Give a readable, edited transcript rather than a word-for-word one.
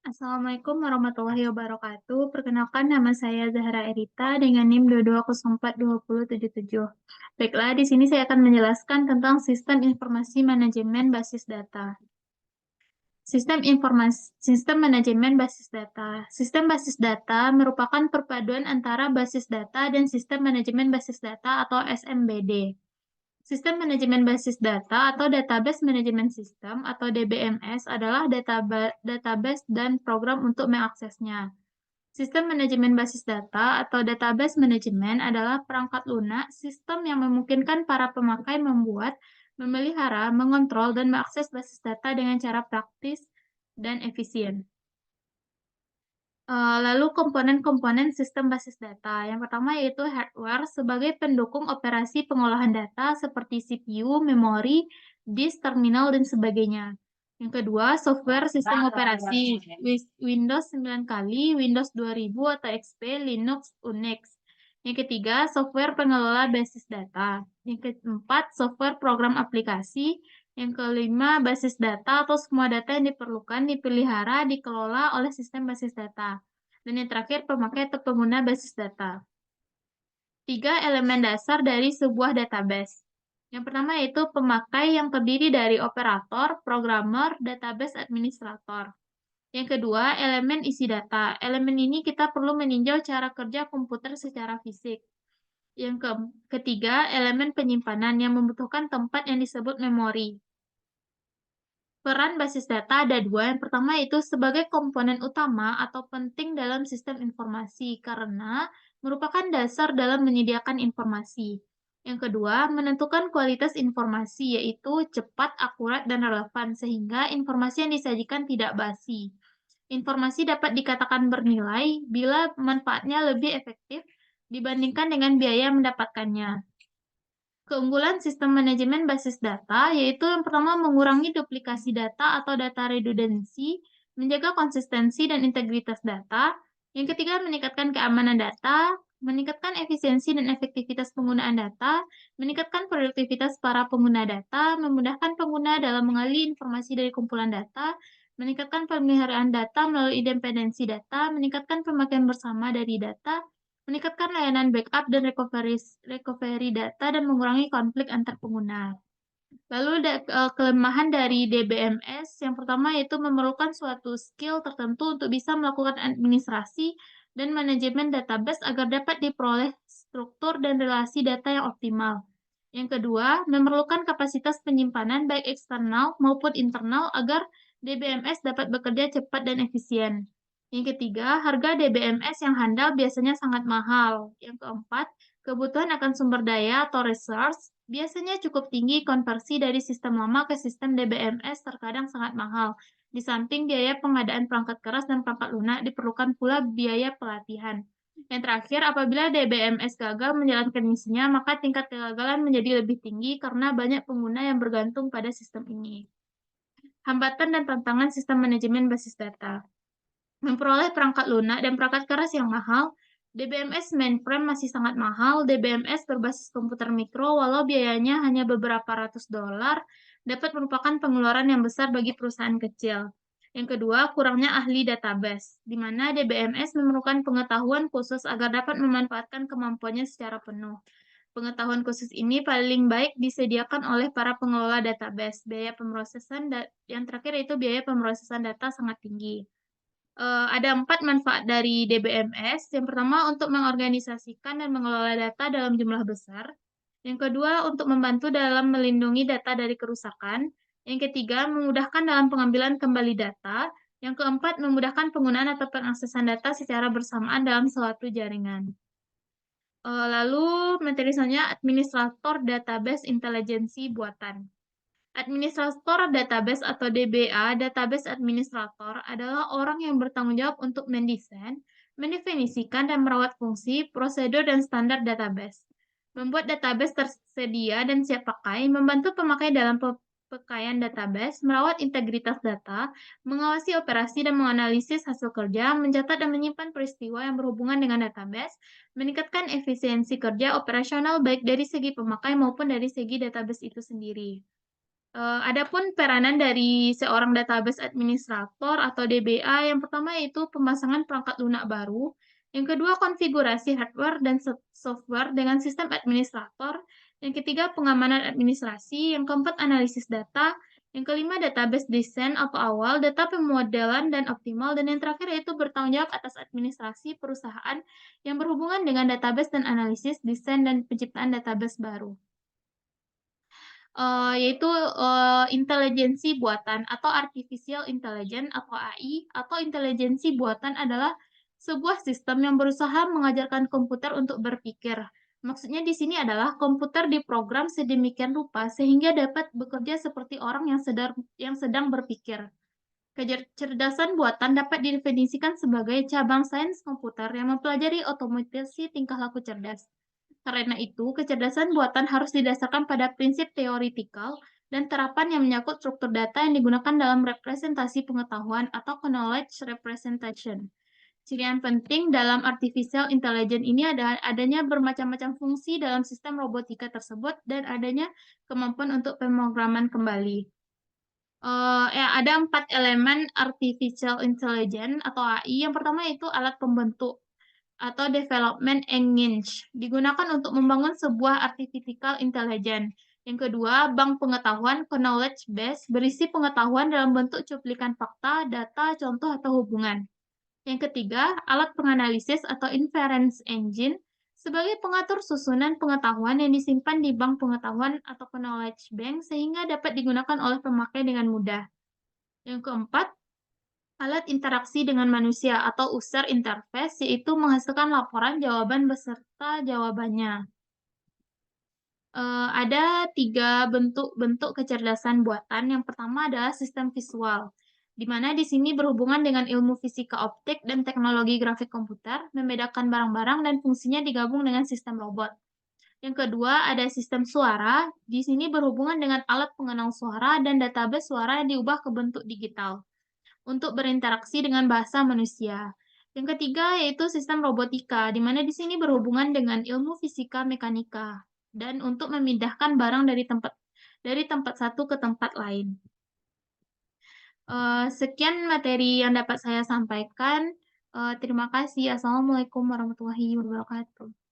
Assalamualaikum warahmatullahi wabarakatuh. Perkenalkan nama saya Zahra Erita dengan NIM 22042077. Baiklah, di sini saya akan menjelaskan tentang sistem informasi manajemen basis data. Sistem manajemen basis data. Sistem basis data merupakan perpaduan antara basis data dan sistem manajemen basis data atau SMBD. Sistem manajemen basis data atau database management system atau DBMS adalah database dan program untuk mengaksesnya. Sistem manajemen basis data atau database manajemen adalah perangkat lunak sistem yang memungkinkan para pemakai membuat, memelihara, mengontrol, dan mengakses basis data dengan cara praktis dan efisien. Lalu komponen-komponen sistem basis data. Yang pertama yaitu hardware sebagai pendukung operasi pengolahan data seperti CPU, memori, disk, terminal, dan sebagainya. Yang kedua, software sistem operasi Windows 9 kali, Windows 2000 atau XP, Linux, Unix. Yang ketiga, software pengelola basis data. Yang keempat, software program aplikasi. Yang kelima, basis data atau semua data yang diperlukan, dipelihara, dikelola oleh sistem basis data. Dan yang terakhir, pemakai atau pengguna basis data. 3 elemen dasar dari sebuah database. Yang pertama yaitu pemakai yang terdiri dari operator, programmer, database administrator. Yang kedua, elemen isi data. Elemen ini kita perlu meninjau cara kerja komputer secara fisik. Yang ketiga, elemen penyimpanan yang membutuhkan tempat yang disebut memori. Peran basis data ada dua. Yang pertama itu sebagai komponen utama atau penting dalam sistem informasi karena merupakan dasar dalam menyediakan informasi. Yang kedua, menentukan kualitas informasi yaitu cepat, akurat, dan relevan sehingga informasi yang disajikan tidak basi. Informasi dapat dikatakan bernilai bila manfaatnya lebih efektif dibandingkan dengan biaya mendapatkannya. Keunggulan sistem manajemen basis data yaitu yang pertama mengurangi duplikasi data atau data redundancy, menjaga konsistensi dan integritas data. Yang ketiga, meningkatkan keamanan data, meningkatkan efisiensi dan efektivitas penggunaan data, meningkatkan produktivitas para pengguna data, memudahkan pengguna dalam mengalih informasi dari kumpulan data, meningkatkan pemeliharaan data melalui independensi data, meningkatkan pemakaian bersama dari data, meningkatkan layanan backup dan recovery data, dan mengurangi konflik antar pengguna. Lalu kelemahan dari DBMS, yang pertama yaitu memerlukan suatu skill tertentu untuk bisa melakukan administrasi dan manajemen database agar dapat diperoleh struktur dan relasi data yang optimal. Yang kedua, memerlukan kapasitas penyimpanan baik eksternal maupun internal agar DBMS dapat bekerja cepat dan efisien. Yang ketiga, harga DBMS yang handal biasanya sangat mahal. Yang keempat, kebutuhan akan sumber daya atau resource biasanya cukup tinggi. Konversi dari sistem lama ke sistem DBMS terkadang sangat mahal. Di samping biaya pengadaan perangkat keras dan perangkat lunak, diperlukan pula biaya pelatihan. Yang terakhir, apabila DBMS gagal menjalankan misinya, maka tingkat kegagalan menjadi lebih tinggi karena banyak pengguna yang bergantung pada sistem ini. Hambatan dan tantangan sistem manajemen basis data. Memperoleh perangkat lunak dan perangkat keras yang mahal, DBMS mainframe masih sangat mahal. DBMS berbasis komputer mikro, walau biayanya hanya beberapa ratus dolar, dapat merupakan pengeluaran yang besar bagi perusahaan kecil. Yang kedua, kurangnya ahli database, di mana DBMS memerlukan pengetahuan khusus agar dapat memanfaatkan kemampuannya secara penuh. Pengetahuan khusus ini paling baik disediakan oleh para pengelola database. Biaya pemrosesan, yang terakhir yaitu biaya pemrosesan data sangat tinggi. Ada 4 manfaat dari DBMS. Yang pertama, untuk mengorganisasikan dan mengelola data dalam jumlah besar. Yang kedua, untuk membantu dalam melindungi data dari kerusakan. Yang ketiga, memudahkan dalam pengambilan kembali data. Yang keempat, memudahkan penggunaan atau pengaksesan data secara bersamaan dalam suatu jaringan. Lalu, materi selanjutnya, administrator database intelijensi buatan. Administrator database atau DBA, database administrator, adalah orang yang bertanggung jawab untuk mendesain, mendefinisikan, dan merawat fungsi, prosedur, dan standar database. Membuat database tersedia dan siap pakai, membantu pemakai dalam pemakaian database, merawat integritas data, mengawasi operasi dan menganalisis hasil kerja, mencatat dan menyimpan peristiwa yang berhubungan dengan database, meningkatkan efisiensi kerja operasional baik dari segi pemakai maupun dari segi database itu sendiri. Adapun peranan dari seorang database administrator atau DBA, yang pertama yaitu pemasangan perangkat lunak baru, yang kedua konfigurasi hardware dan software dengan sistem administrator, yang ketiga pengamanan administrasi, yang keempat analisis data, yang kelima database desain atau awal, data pemodelan dan optimal, dan yang terakhir yaitu bertanggung jawab atas administrasi perusahaan yang berhubungan dengan database dan analisis, desain, dan penciptaan database baru. Yaitu, intelijensi buatan atau artificial intelligence atau AI, atau intelijensi buatan adalah sebuah sistem yang berusaha mengajarkan komputer untuk berpikir. Maksudnya di sini adalah komputer diprogram sedemikian rupa sehingga dapat bekerja seperti orang yang sedang berpikir. Kecerdasan buatan dapat didefinisikan sebagai cabang sains komputer yang mempelajari otomatisasi tingkah laku cerdas. Karena itu, kecerdasan buatan harus didasarkan pada prinsip teoritikal dan terapan yang menyangkut struktur data yang digunakan dalam representasi pengetahuan atau knowledge representation. Ciri yang penting dalam artificial intelligence ini adalah adanya bermacam-macam fungsi dalam sistem robotika tersebut dan adanya kemampuan untuk pemrograman kembali. Ya, ada 4 elemen artificial intelligence atau AI. Yang pertama yaitu alat pembentuk atau development engine, digunakan untuk membangun sebuah artificial intelligence. Yang kedua, bank pengetahuan knowledge base berisi pengetahuan dalam bentuk cuplikan fakta, data, contoh, atau hubungan. Yang ketiga, alat penganalisis atau inference engine sebagai pengatur susunan pengetahuan yang disimpan di bank pengetahuan atau knowledge bank sehingga dapat digunakan oleh pemakai dengan mudah. Yang keempat, alat interaksi dengan manusia atau user interface, yaitu menghasilkan laporan jawaban beserta jawabannya. Ada 3 bentuk-bentuk kecerdasan buatan. Yang pertama adalah sistem visual, di mana di sini berhubungan dengan ilmu fisika optik dan teknologi grafik komputer, membedakan barang-barang dan fungsinya digabung dengan sistem robot. Yang kedua ada sistem suara, di sini berhubungan dengan alat pengenal suara dan database suara yang diubah ke bentuk digital untuk berinteraksi dengan bahasa manusia. Yang ketiga yaitu sistem robotika, di mana di sini berhubungan dengan ilmu fisika mekanika dan untuk memindahkan barang dari tempat satu ke tempat lain. Sekian materi yang dapat saya sampaikan. Terima kasih. Assalamualaikum warahmatullahi wabarakatuh.